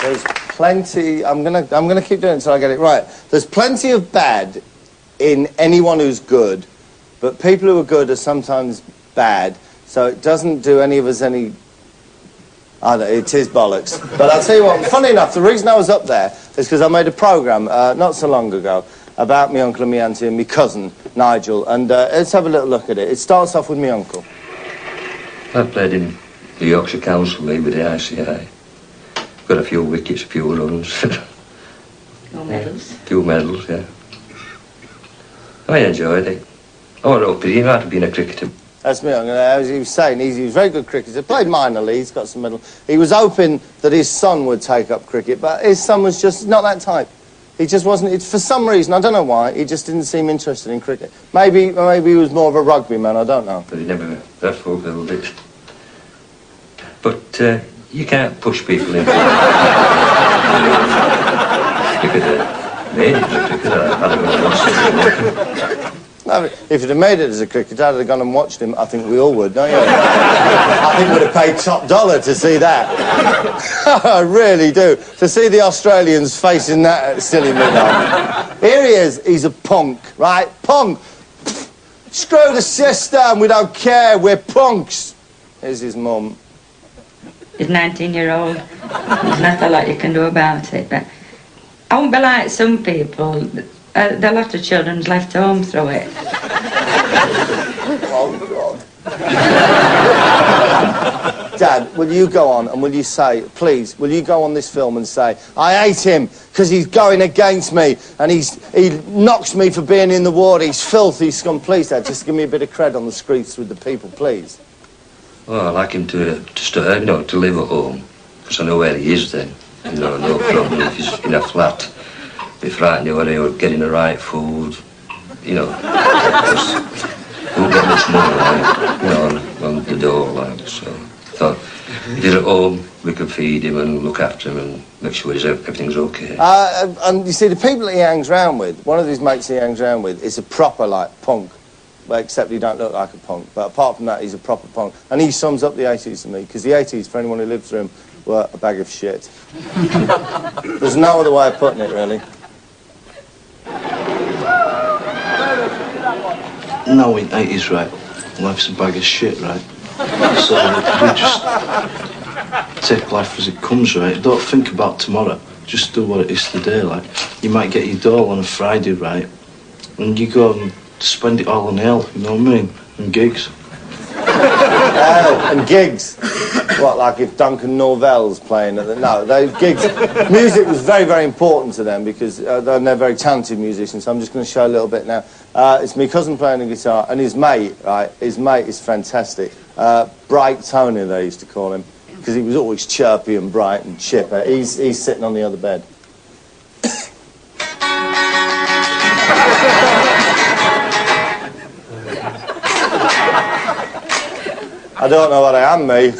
There's plenty... I'm gonna keep doing it until I get it right. There's plenty of bad in anyone who's good, but people who are good are sometimes bad, so it doesn't do any of us any... I know, it is bollocks. But I'll tell you what, funny enough, the reason I was up there is because I made a programme not so long ago about me uncle and me auntie and me cousin, Nigel, and let's have a little look at it. It starts off with me uncle. I played in the Yorkshire Council League with the ICI. Got a few wickets, a few runs. No medals. A few medals, yeah. I enjoyed it. I went up with him, I'd have been a cricketer. That's me, as he was saying, he was a very good cricketer. Played minor leagues, got some medals. He was hoping that his son would take up cricket, but his son was just not that type. He just wasn't, for some reason, I don't know why, he just didn't seem interested in cricket. Maybe he was more of a rugby man, I don't know. But he never fulfilled it. But you can't push people into cricketer. Made it as a cricketer, I'd have gone and watched him. No, if he'd have made it as a cricketer, I'd have gone and watched him. I think we all would, don't you? I think we'd have paid top dollar to see that. I really do. To see the Australians facing that silly midnight. Here he is. He's a punk, right? Punk. Screw the system. We don't care. We're punks. Here's his mum. He's 19-year-old. There's not a lot you can do about it, but I won't be like some people. There are a lot of children's left home through it. Oh, God. Dad, will you go on and will you say, please, will you go on this film and say, I hate him because he's going against me and he knocks me for being in the ward, he's filthy scum. Please, Dad, just give me a bit of cred on the streets with the people, please. Well, I like him to stay, to live at home, because I know where he is then. No problem if he's in a flat. Be frightened whether you're getting the right food, because we'll get much money, on the door, so I thought, if he's at home, we could feed him and look after him and make sure everything's okay. And you see, the people that he hangs around with, one of his mates he hangs around with is a proper, punk, well, except he don't look like a punk, but apart from that, he's a proper punk. And he sums up the 80s to me, because the 80s, for anyone who lived through them, were a bag of shit. There's no other way of putting it, really. No, in 80s, right, life's a bag of shit, right? So we just take life as it comes, right? Don't think about tomorrow, just do what it is today, You might get your dole on a Friday, right? And you go and spend it all on hell, you know what I mean? And gigs. And gigs. What, like if Duncan Norvell's playing at the... No, those gigs... Music was very, very important to them because they're very talented musicians, so I'm just going to show a little bit now. It's my cousin playing the guitar, and his mate, right? His mate is fantastic. Bright Tony, they used to call him, because he was always chirpy and bright and chipper. He's sitting on the other bed. I don't know what I am, me.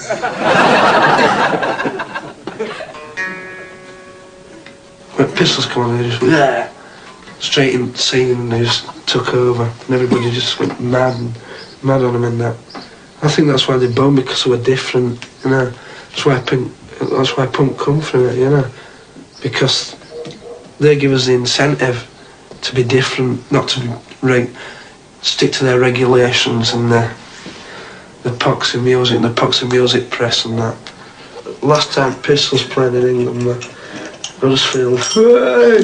When Pistols come on, they just went, yeah, straight in scene and they just took over. And everybody just went mad on them in that. I think that's why they bone, because they were different, That's why punk come from it, Because they give us the incentive to be different, not to be stick to their regulations and the poxy music and the poxy music press and that. Last time Pistols played in England, Huddersfield, they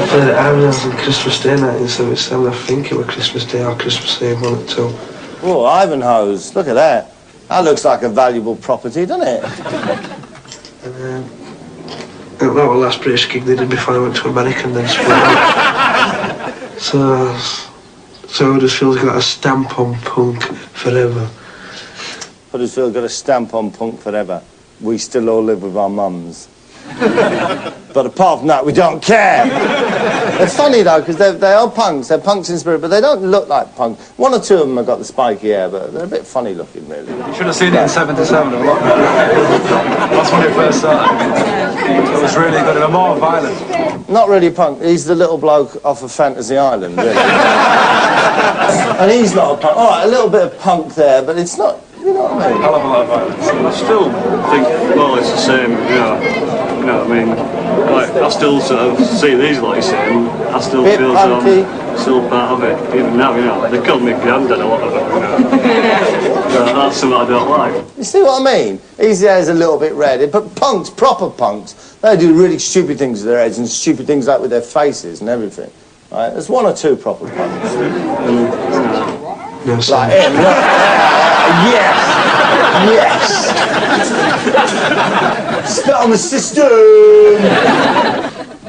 played at Ivanhoe's on Christmas Day 1977. I think it was Christmas Day or Christmas Eve, one or two. Oh, Ivanhoe's, look at that. That looks like a valuable property, doesn't it? And that was the last British gig they did before they went to America and then split up. So Huddersfield's got a stamp on punk forever. Huddersfield got a stamp on punk forever. We still all live with our mums. But apart from that, we don't care. They're funny, though, because they are punks. They're punks in spirit, but they don't look like punk. One or two of them have got the spiky hair, but they're a bit funny looking, really. You should have seen it in 77 a lot. That's when it first started. It was really good. They were more violent. Not really punk. He's the little bloke off of Fantasy Island, really. And he's not a punk. All right, a little bit of punk there, but it's not, you know what mean? Hell of a lot of violence. I still think, well, it's the same, you know what I mean? Like, I still sort of see these, like you say, and I still Bit feel punky. I'm still part of it. Even now, you know, they called me granddad, a lot of them, you know. So that's something I don't like. You see what I mean? His hair's a little bit red, but punks, proper punks, they do really stupid things with their heads and stupid things like with their faces and everything. Right? There's one or two proper punks. No, Like sorry. him, look. Yes! Yes! Spit on the system!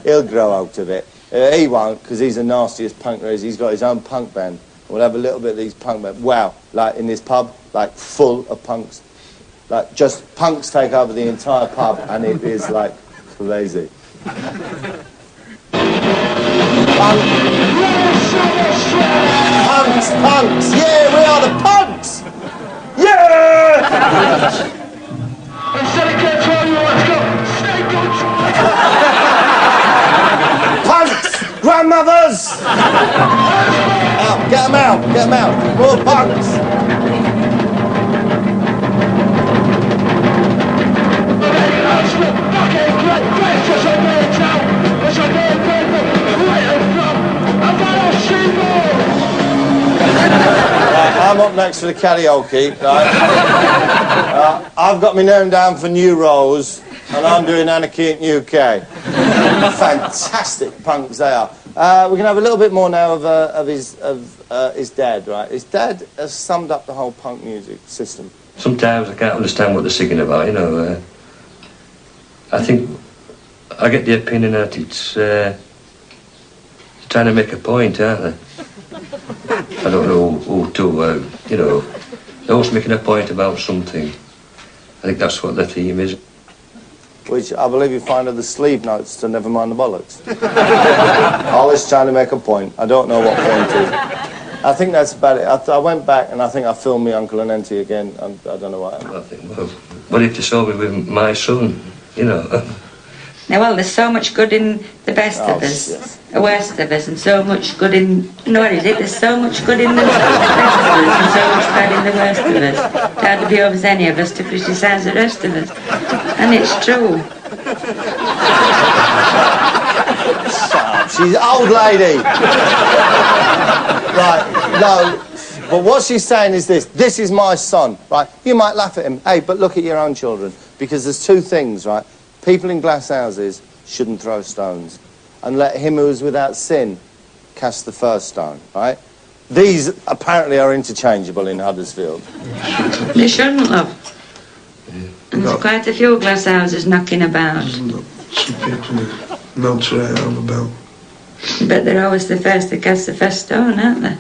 He'll grow out of it. He won't, because he's the nastiest punk there is. He's got his own punk band. We'll have a little bit of these punk bands. Wow, like in this pub, like full of punks. Like just punks take over the entire pub and it is like crazy. Punks, punks, yeah, we are the punks! Yeah! Punks, grandmothers! Out, get them out, get them out. More punks. I'm up next for the karaoke, right? I've got my name down for New Rose, and I'm doing Anarchy in UK. Fantastic punks they are. We're gonna have a little bit more now of his dad, right? His dad has summed up the whole punk music system. Sometimes I can't understand what they're singing about, you know. I think I get the opinion that it's trying to make a point, aren't they? I don't know who to, you know, they're always making a point about something. I think that's what the theme is. Which I believe you find are the sleeve notes to Never Mind the Bollocks. Always trying to make a point. I don't know what point is. I think that's about it. I went back and I think I filmed me Uncle and Auntie again. I don't know what happened. I think, well, what if they saw me with my son, you know? Now, well, there's so much good in the best Oh, of us, yes. the worst of us, and so much good in, you know what is it? There's so much good in the best of us and so much bad in the worst of us. It hardly behoves any of us to criticise the rest of us. And it's true. Shut up, she's an old lady. Right, no, but what she's saying is this is my son, right? You might laugh at him, hey, but look at your own children, because there's two things, right? People in glass houses shouldn't throw stones, and let him who is without sin cast the first stone, right? These apparently are interchangeable in Huddersfield. They shouldn't, love. And there's quite a few glass houses knocking about. Some people melt right on about. But they're always the first to cast the first stone, aren't they?